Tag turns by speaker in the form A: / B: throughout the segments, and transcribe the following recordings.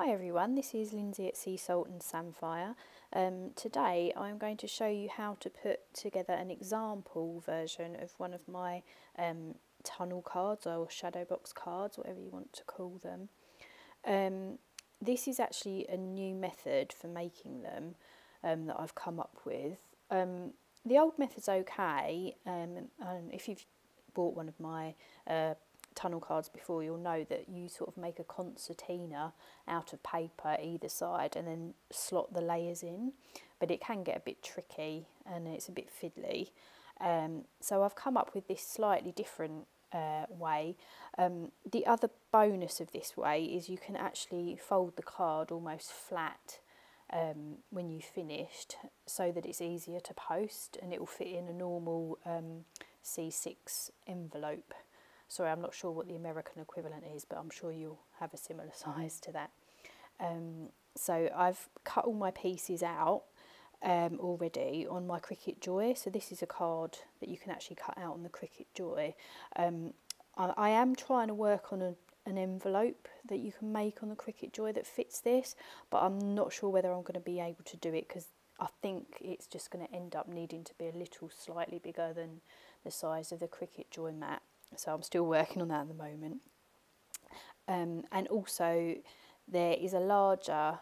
A: Hi everyone, this is Lindsay at Sea Salt and Samphire. Today I'm going to show you how to put together an example version of one of my tunnel cards or shadow box cards, whatever you want to call them. This is actually a new method for making them that I've come up with. The old method's okay, and if you've bought one of my tunnel cards before, you'll know that you sort of make a concertina out of paper either side and then slot the layers in, but it can get a bit tricky and it's a bit fiddly. So I've come up with this slightly different way. The other bonus of this way is you can actually fold the card almost flat when you've finished, so that it's easier to post and it will fit in a normal C6 envelope. Sorry, I'm not sure what the American equivalent is, but I'm sure you'll have a similar size to that. So I've cut all my pieces out already on my Cricut Joy. So this is a card that you can actually cut out on the Cricut Joy. I am trying to work on an envelope that you can make on the Cricut Joy that fits this, but I'm not sure whether I'm going to be able to do it because I think it's just going to end up needing to be a little slightly bigger than the size of the Cricut Joy mat. So I'm still working on that at the moment. And also there is a larger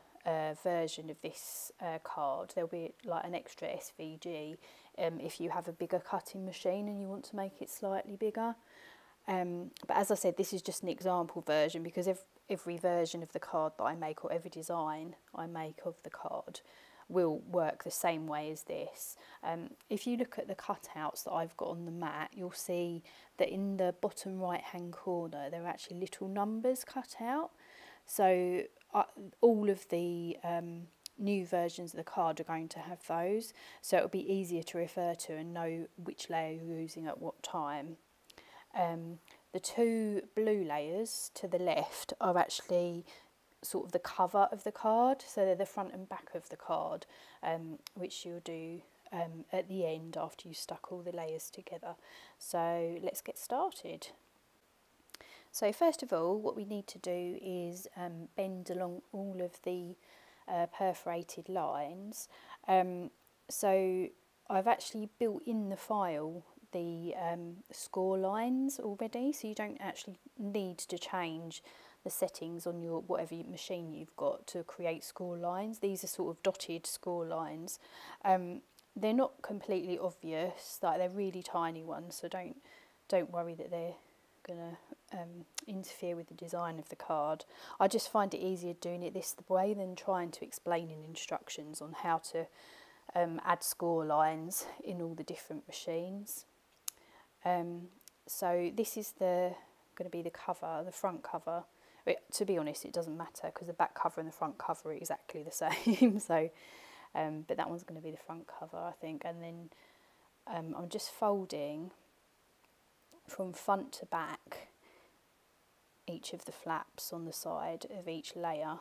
A: version of this card. There'll be like an extra SVG if you have a bigger cutting machine and you want to make it slightly bigger. But as I said, this is just an example version because every version of the card that I make, or every design I make of the card, will work the same way as this. If you look at the cutouts that I've got on the mat, you'll see that in the bottom right hand corner there are actually little numbers cut out. So all of the new versions of the card are going to have those, so it'll be easier to refer to and know which layer you're using at what time. The two blue layers to the left are actually sort of the cover of the card, so they're the front and back of the card, which you'll do at the end after you stuck all the layers together. So let's get started. So first of all, what we need to do is bend along all of the perforated lines. So I've actually built in the file the score lines already, so you don't actually need to change the settings on your whatever machine you've got to create score lines. These are sort of dotted score lines. They're not completely obvious, like they're really tiny ones, so don't worry that they're gonna interfere with the design of the card. I just find it easier doing it this way than trying to explain in instructions on how to add score lines in all the different machines. So this is going to be the cover, the front cover. To be honest, it doesn't matter because the back cover and the front cover are exactly the same. So, but that one's going to be the front cover, I think. And then I'm just folding from front to back each of the flaps on the side of each layer.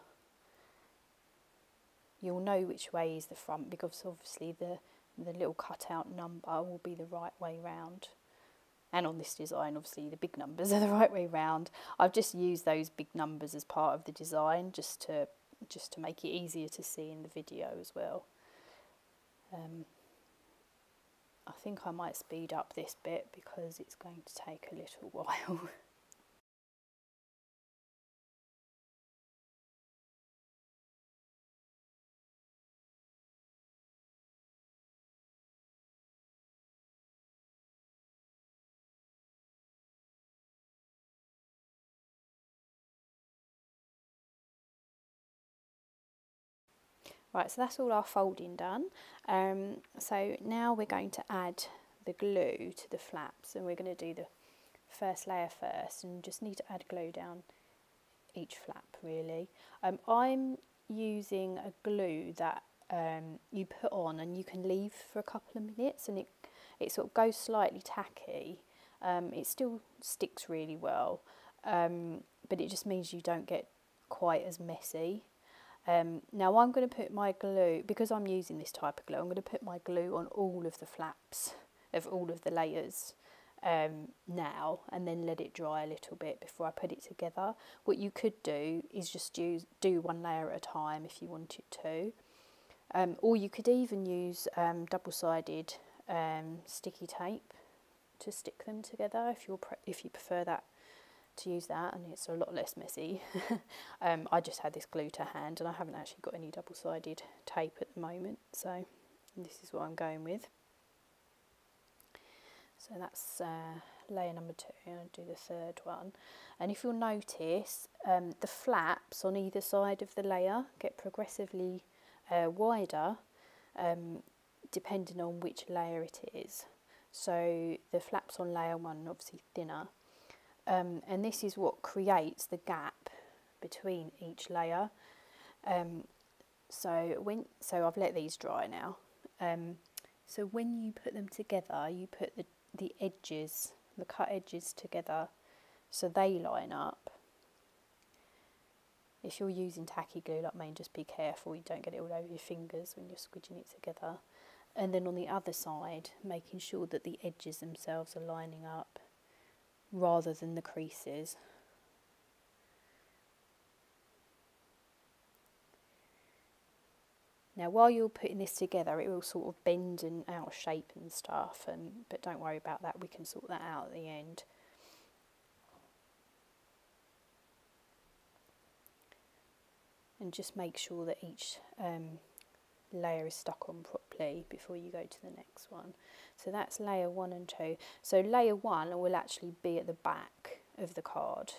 A: You'll know which way is the front because obviously the little cutout number will be the right way round. And on this design, obviously the big numbers are the right way round. I've just used those big numbers as part of the design just to make it easier to see in the video as well. I think I might speed up this bit because it's going to take a little while. Right, so that's all our folding done. So now we're going to add the glue to the flaps, and we're going to do the first layer first, and just need to add glue down each flap really. I'm using a glue that you put on and you can leave for a couple of minutes, and it sort of goes slightly tacky. It still sticks really well, but it just means you don't get quite as messy. Now I'm going to put my glue, because I'm using this type of glue, I'm going to put my glue on all of the flaps of all of the layers. now, and then let it dry a little bit before I put it together. What you could do is just do one layer at a time if you wanted to, or you could even use double-sided sticky tape to stick them together if you prefer that, to use that, and it's a lot less messy. I just had this glue to hand, and I haven't actually got any double-sided tape at the moment, so this is what I'm going with. So that's layer number 2, and I'll do the third one. And if you'll notice, the flaps on either side of the layer get progressively wider, depending on which layer it is. So the flaps on layer 1 are obviously thinner, and this is what creates the gap between each layer. So I've let these dry now. So when you put them together, you put the edges, the cut edges together, so they line up. If you're using tacky glue like mine, just be careful you don't get it all over your fingers when you're squidging it together. And then on the other side, making sure that the edges themselves are lining up rather than the creases. Now while you're putting this together, it will sort of bend and out of shape and stuff, but don't worry about that, we can sort that out at the end. And just make sure that each layer is stuck on properly before you go to the next one. So that's layer 1 and 2. So layer 1 will actually be at the back of the card.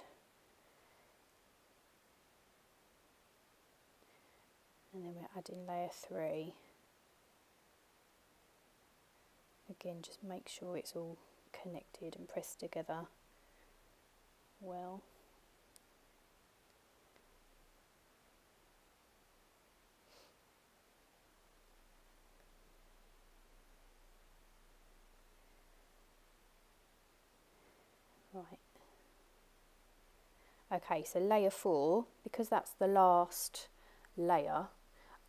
A: And then we're adding layer 3. Again, just make sure it's all connected and pressed together well. Right. Okay, so layer 4, because that's the last layer,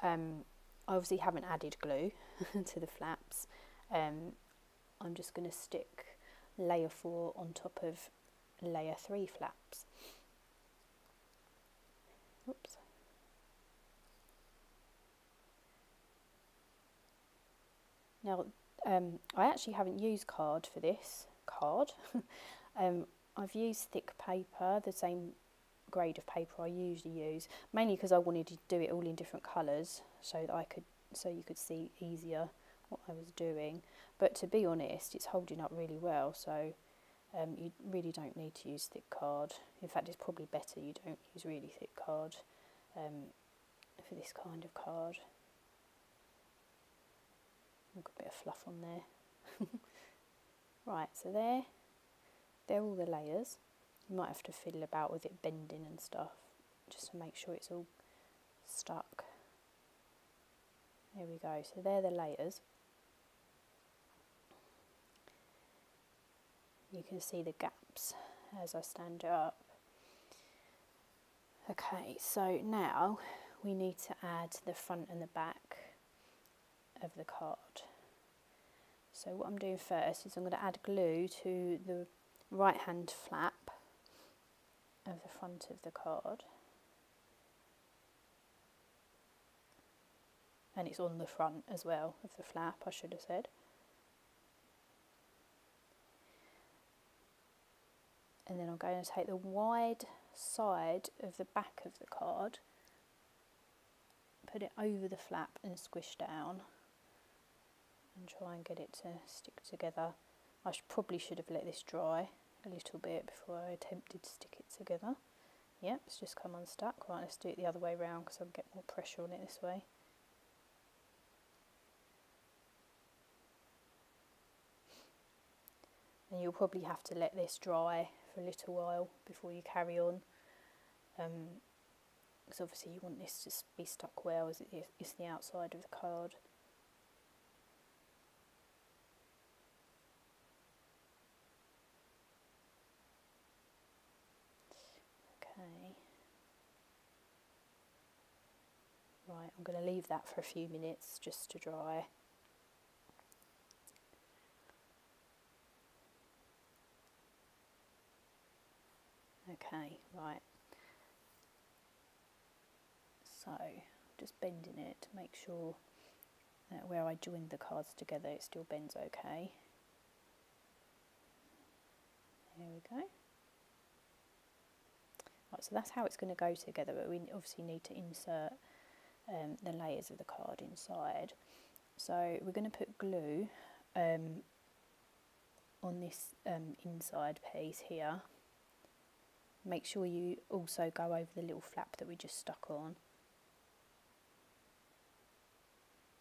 A: I obviously haven't added glue to the flaps. I'm just going to stick layer 4 on top of layer 3 flaps. Oops. Now, I actually haven't used card for this. I've used thick paper, the same grade of paper I usually use, mainly because I wanted to do it all in different colours so you could see easier what I was doing. But to be honest, it's holding up really well, so you really don't need to use thick card. In fact, it's probably better you don't use really thick card for this kind of card. I've got a bit of fluff on there. Right, so they're all the layers. You might have to fiddle about with it bending and stuff just to make sure it's all stuck. There we go, so they're the layers. You can see the gaps as I stand it up. Okay, so now we need to add the front and the back of the card. So what I'm doing first is I'm going to add glue to the right hand flap of the front of the card, and it's on the front as well of the flap, I should have said. And then I'm going to take the wide side of the back of the card, put it over the flap and squish down and try and get it to stick together. I probably should have let this dry a little bit before I attempted to stick it together. Yep, it's just come unstuck. Right, let's do it the other way round because I'll get more pressure on it this way. And you'll probably have to let this dry for a little while before you carry on, because obviously you want this to be stuck well as it's the outside of the card. Okay. Right, I'm going to leave that for a few minutes just to dry. Okay, right. So just bending it to make sure that where I joined the cards together it still bends okay. There we go. Right, so that's how it's going to go together, but we obviously need to insert the layers of the card inside. So we're going to put glue on this inside piece here. Make sure you also go over the little flap that we just stuck on,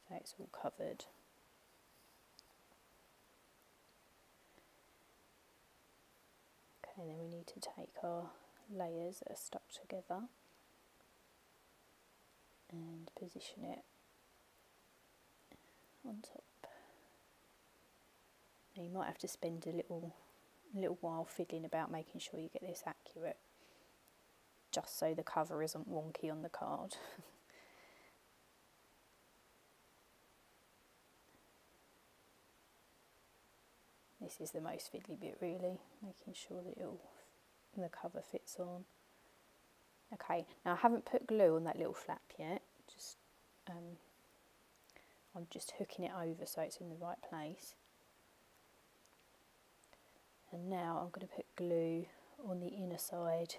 A: so it's all covered. Okay, then we need to take our layers that are stuck together and position it on top. Now you might have to spend a little while fiddling about making sure you get this accurate, just so the cover isn't wonky on the card. This is the most fiddly bit really, making sure that the cover fits on. Okay, now I haven't put glue on that little flap yet, just I'm just hooking it over so it's in the right place. And now I'm going to put glue on the inner side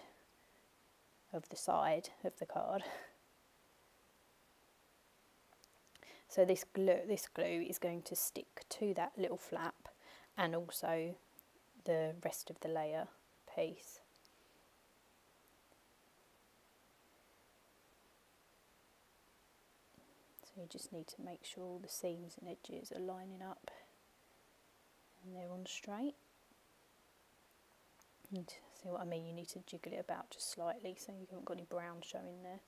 A: of the card. So this glue is going to stick to that little flap and also the rest of the layer piece. So you just need to make sure all the seams and edges are lining up and they're on straight. And see what I mean, you need to jiggle it about just slightly so you haven't got any brown showing there.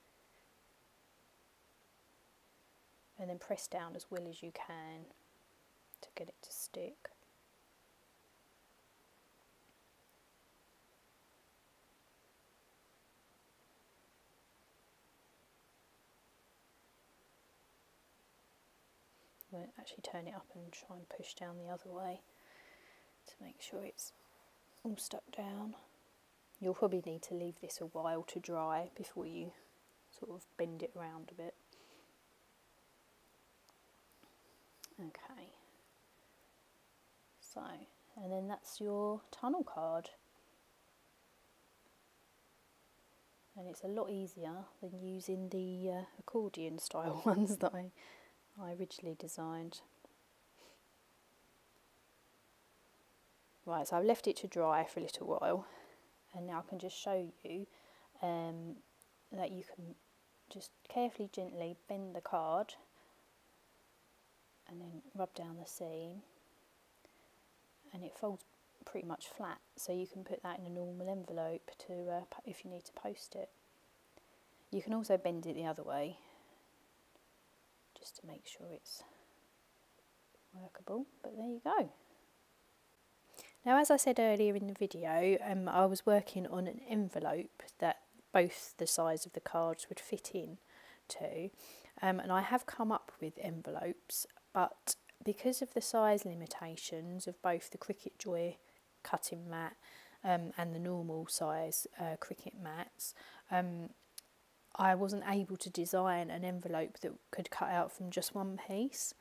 A: And then press down as well as you can to get it to stick. I'm going to actually turn it up and try and push down the other way to make sure it's all stuck down. You'll probably need to leave this a while to dry before you sort of bend it around a bit. Okay, so, and then that's your tunnel card. And it's a lot easier than using the accordion style ones that I originally designed. Right, so I've left it to dry for a little while, and now I can just show you that you can just carefully, gently bend the card and then rub down the seam, and it folds pretty much flat, so you can put that in a normal envelope to if you need to post it. You can also bend it the other way just to make sure it's workable, but there you go. Now, as I said earlier in the video, I was working on an envelope that both the sides of the cards would fit in to, and I have come up with envelopes, but because of the size limitations of both the Cricut Joy cutting mat and the normal size Cricut mats, I wasn't able to design an envelope that could cut out from just one piece.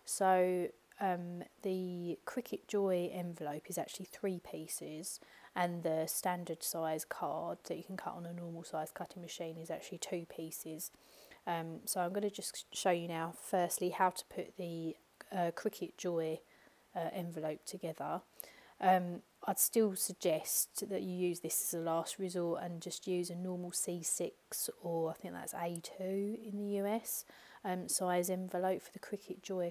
A: So the Cricut Joy envelope is actually 3 pieces, and the standard size card that you can cut on a normal size cutting machine is actually 2 pieces. So I'm going to just show you now firstly how to put the Cricut Joy envelope together. I'd still suggest that you use this as a last resort and just use a normal C6, or I think that's A2 in the US, size envelope for the Cricut Joy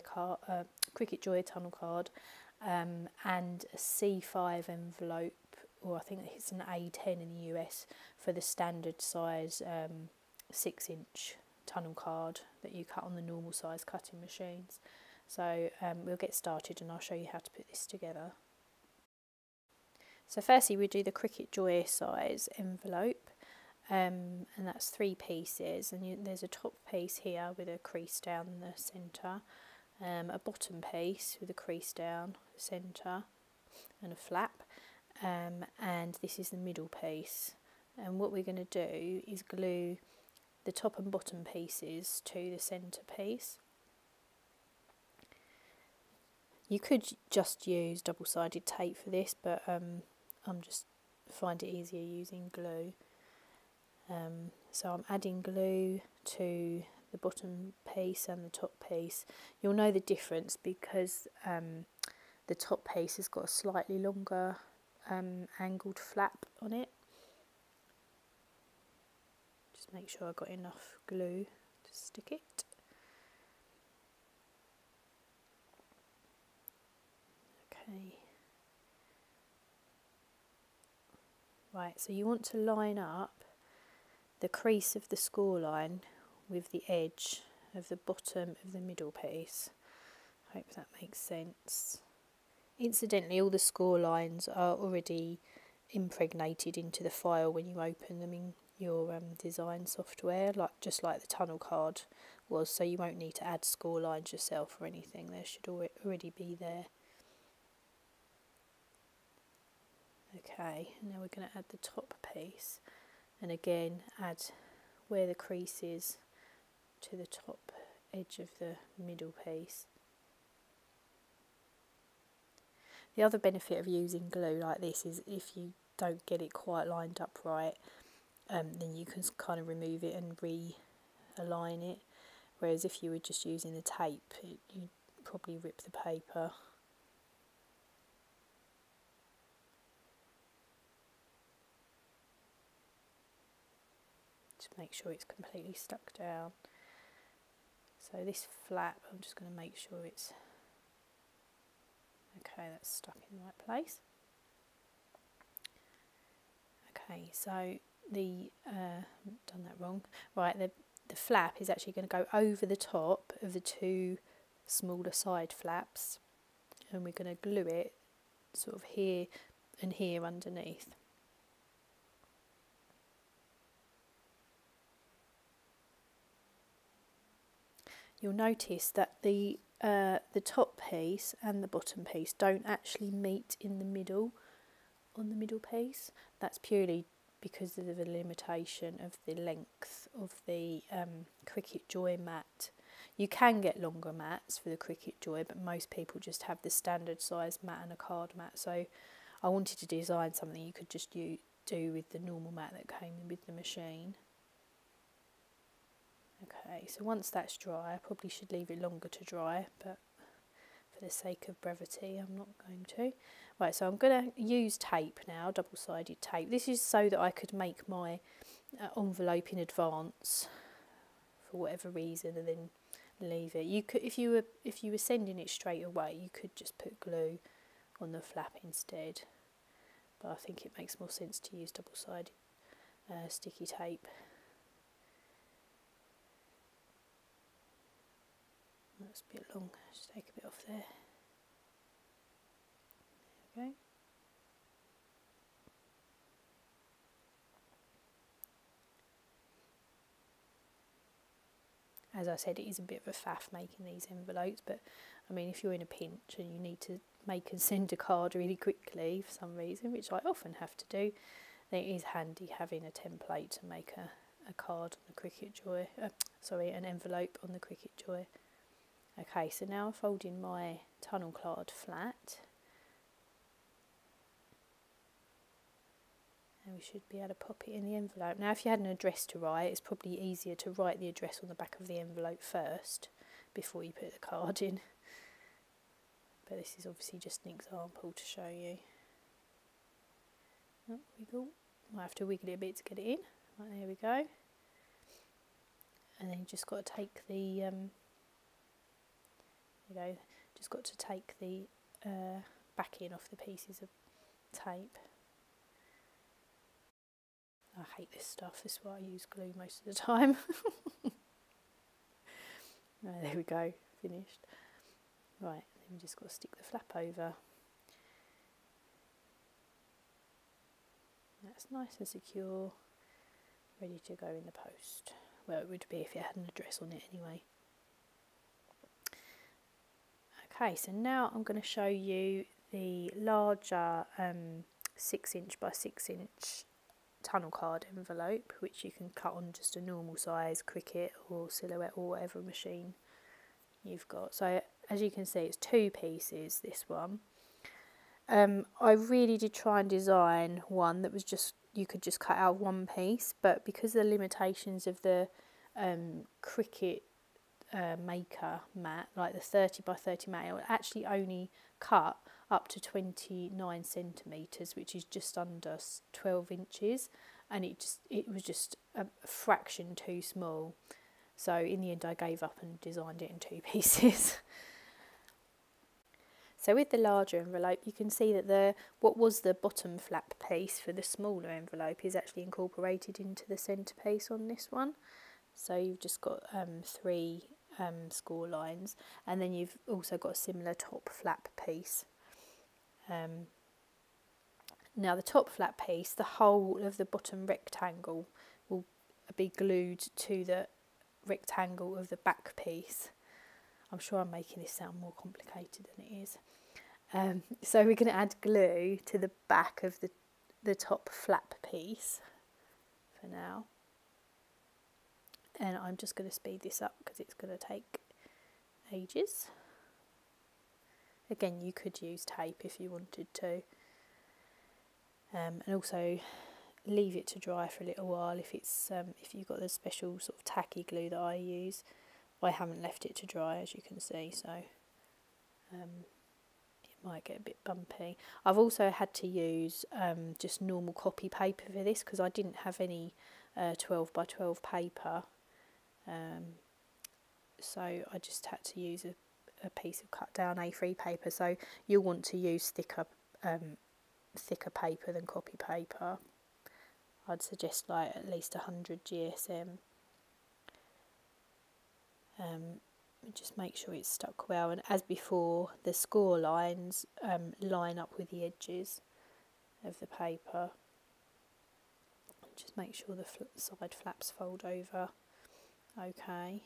A: tunnel card, and a C5 envelope, or I think it's an A10 in the US for the standard size 6-inch tunnel card that you cut on the normal size cutting machines. So we'll get started and I'll show you how to put this together. So firstly we do the Cricut Joy size envelope, and that's 3 pieces, and there's a top piece here with a crease down the centre, a bottom piece with a crease down the centre and a flap, and this is the middle piece. And what we're going to do is glue the top and bottom pieces to the centre piece. You could just use double-sided tape for this, but I'm just find it easier using glue. So I'm adding glue to the bottom piece and the top piece. You'll know the difference because the top piece has got a slightly longer angled flap on it. Just make sure I've got enough glue to stick it. Okay. Right, so you want to line up the crease of the score line with the edge of the bottom of the middle piece. Hope that makes sense. Incidentally, all the score lines are already impregnated into the file when you open them in your design software, just like the tunnel card was, so you won't need to add score lines yourself or anything. They should already be there. Okay, and now we're going to add the top piece, and again add where the crease is to the top edge of the middle piece. The other benefit of using glue like this is if you don't get it quite lined up right, then you can kind of remove it and realign it, whereas if you were just using the tape, you'd probably rip the paper. Just make sure it's completely stuck down. So this flap, I'm just going to make sure it's okay, that's stuck in the right place. Okay, so the I've done that wrong. Right, the flap is actually going to go over the top of the two smaller side flaps, and we're going to glue it sort of here and here underneath. You'll notice that the top piece and the bottom piece don't actually meet in the middle on the middle piece. That's purely because of the limitation of the length of the Cricut Joy mat. You can get longer mats for the Cricut Joy, but most people just have the standard size mat and a card mat. So I wanted to design something you could just do with the normal mat that came with the machine. Okay, so once that's dry, I probably should leave it longer to dry, but for the sake of brevity, I'm not going to. Right, so I'm going to use tape now, double-sided tape. This is so that I could make my envelope in advance for whatever reason, and then leave it. You could, if you were sending it straight away, you could just put glue on the flap instead. But I think it makes more sense to use double-sided sticky tape. That's a bit long, just take a bit off there. There we go. As I said, it is a bit of a faff making these envelopes, but I mean, if you're in a pinch and you need to make and send a card really quickly for some reason, which I often have to do, then it is handy having a template to make a card on the Cricut Joy, an envelope on the Cricut Joy. Okay, so now I'm folding my tunnel card flat, and we should be able to pop it in the envelope. Now if you had an address to write, it's probably easier to write the address on the back of the envelope first before you put the card in, but this is obviously just an example to show you. Oh, wiggle. Might have to wiggle it a bit to get it in. Right, there we go. And then you just got to take the just got to take the backing off the pieces of tape. I hate this stuff, this is why I use glue most of the time. There we go, finished. Right, then we just got to stick the flap over. That's nice and secure, ready to go in the post. Well, it would be if it had an address on it anyway. Okay, so now I'm going to show you the larger 6" by 6" tunnel card envelope, which you can cut on just a normal size Cricut or Silhouette or whatever machine you've got. So as you can see, it's 2 pieces, this one. I really did try and design one that was just, you could just cut out 1 piece, but because of the limitations of the Cricut maker mat, like the 30 by 30 mat, it will actually only cut up to 29 centimetres, which is just under 12 inches, and it was just a fraction too small. So in the end I gave up and designed it in 2 pieces. So with the larger envelope, you can see that what was the bottom flap piece for the smaller envelope is actually incorporated into the centrepiece on this one. So you've just got 3 score lines, and then you've also got a similar top flap piece. Now the top flap piece, the whole of the bottom rectangle will be glued to the rectangle of the back piece. I'm sure I'm making this sound more complicated than it is. So we're going to add glue to the back of the top flap piece for now. And I'm just going to speed this up because it's going to take ages. Again, you could use tape if you wanted to. And also leave it to dry for a little while if you've got the special sort of tacky glue that I use. I haven't left it to dry, as you can see, so it might get a bit bumpy. I've also had to use just normal copy paper for this because I didn't have any 12 by 12 paper, so I just had to use a piece of cut down A3 paper. So you'll want to use thicker paper than copy paper. I'd suggest like at least 100 GSM. Just make sure it's stuck well, and as before, the score lines line up with the edges of the paper. Just make sure the side flaps fold over okay.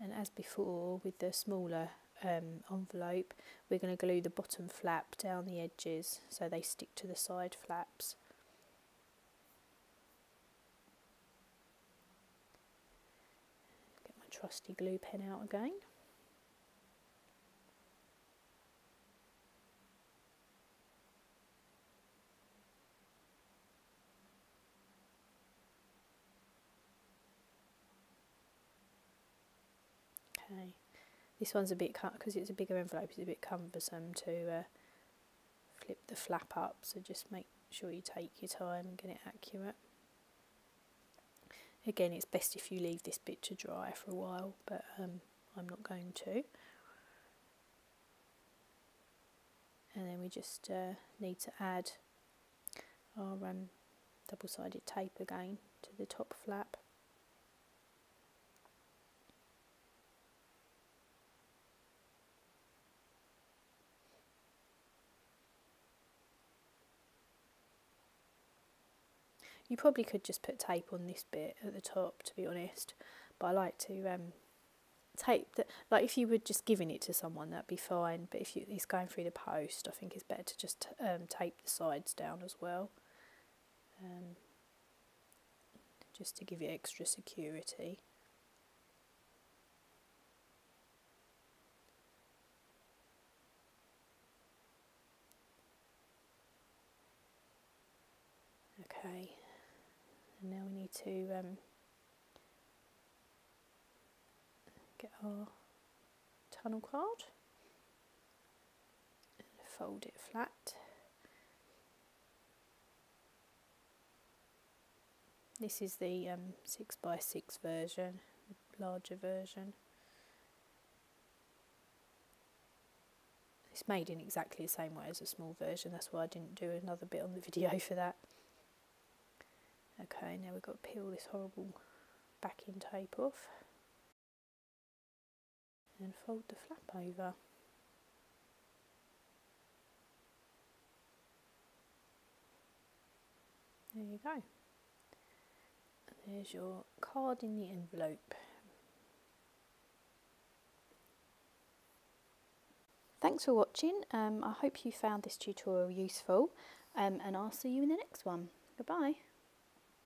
A: And as before, with the smaller envelope, we're going to glue the bottom flap down the edges so they stick to the side flaps. Get my trusty glue pen out again. Okay, this one's a bit because it's a bigger envelope, it's a bit cumbersome to flip the flap up, so just make sure you take your time and get it accurate. Again, it's best if you leave this bit to dry for a while, but I'm not going to. And then we just need to add our double-sided tape again to the top flap. You probably could just put tape on this bit at the top, to be honest, but I like to tape that. Like if you were just giving it to someone, that'd be fine, but if it's going through the post, I think it's better to just tape the sides down as well, just to give it extra security. Okay. And now we need to get our tunnel card and fold it flat. This is the 6x6 version, the larger version. It's made in exactly the same way as a small version, that's why I didn't do another bit on the video for that. Okay, now we've got to peel this horrible backing tape off and fold the flap over. There you go. And there's your card in the envelope. thanks for watching. I hope you found this tutorial useful, and I'll see you in the next one. Goodbye.